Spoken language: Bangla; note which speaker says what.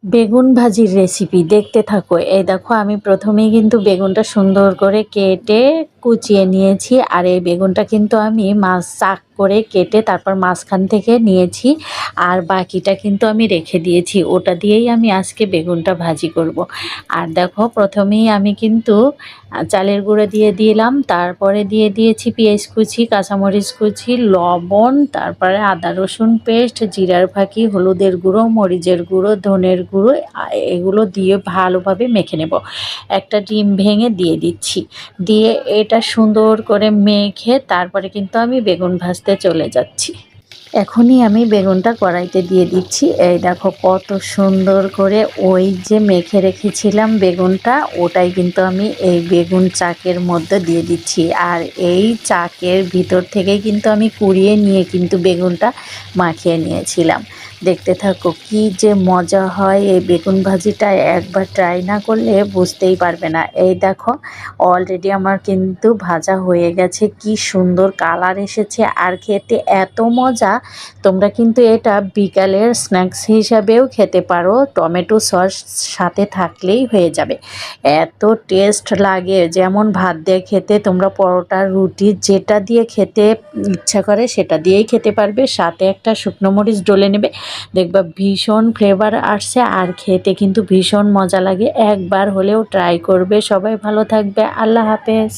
Speaker 1: বেগুন ভাজির রেসিপি দেখতে থাকো। এই দেখো আমি প্রথমেই কিন্তু বেগুনটা সুন্দর করে কেটে কুচিয়ে নিয়েছি। আর এই বেগুনটা কিন্তু আমি চাক করে কেটে তারপর মাঝখান থেকে নিয়েছি। আর বাকিটা কিন্তু আমি রেখে দিয়েছি, ওটা দিয়েই আমি আজকে বেগুনটা ভাজি করব। আর দেখো প্রথমেই আমি কিন্তু চালের গুঁড়ো দিয়ে দিলাম, তারপরে দিয়ে দিয়েছি পেঁয়াজ কুচি, কাঁচামরিচ কুচি, লবণ, তারপরে আদা রসুন পেস্ট, জিরার ফাঁকি, হলুদের গুঁড়ো, মরিচের গুঁড়ো, ধনের গুঁড়ো, এগুলো দিয়ে ভালোভাবে মেখে নেব। একটা ডিম ভেঙে দিয়ে দিচ্ছি, দিয়ে এটা সুন্দর করে মেখে তারপরে কিন্তু আমি বেগুন ভাজতে চলে যাচ্ছি। এখনই আমি বেগুনটা কড়াইতে দিয়ে দিচ্ছি। এই দেখো কত সুন্দর করে ওই যে মেখে রেখেছিলাম বেগুনটা, ওটাই কিন্তু আমি এই বেগুন চাকের মধ্যে দিয়ে দিচ্ছি। আর এই চাকের ভিতর থেকেই কিন্তু আমি কুড়িয়ে নিয়ে কিন্তু বেগুনটা মাখিয়ে নিয়েছিলাম। দেখতে থাকো কি যে মজা হয় এই বেগুন ভাজিটা, একবার ট্রাই না করলে বুঝতেই পারবে না। এই দেখো অলরেডি আমার কিন্তু ভাজা হয়ে গেছে, কি সুন্দর কালার এসেছে আর খেতে এত মজা। তোমরা কিন্তু এটা বিকালের স্ন্যাক্স হিসাবেও খেতে পারো, টমেটো সস সাথে থাকলেই হয়ে যাবে। এত টেস্ট লাগে, যেমন ভাত দিয়ে খেতে, তোমরা পরোটা রুটি যেটা দিয়ে খেতে ইচ্ছা করে সেটা দিয়েই খেতে পারবে। সাথে একটা শুকনো মরিচ ডলে নেবে, দেখবা ভীষণ ফ্লেভার আসছে আর খেতে কিন্তু ভীষণ মজা লাগে। একবার হলেও ট্রাই করবে। সবাই ভালো থাকবে, আল্লাহ হাফেজ।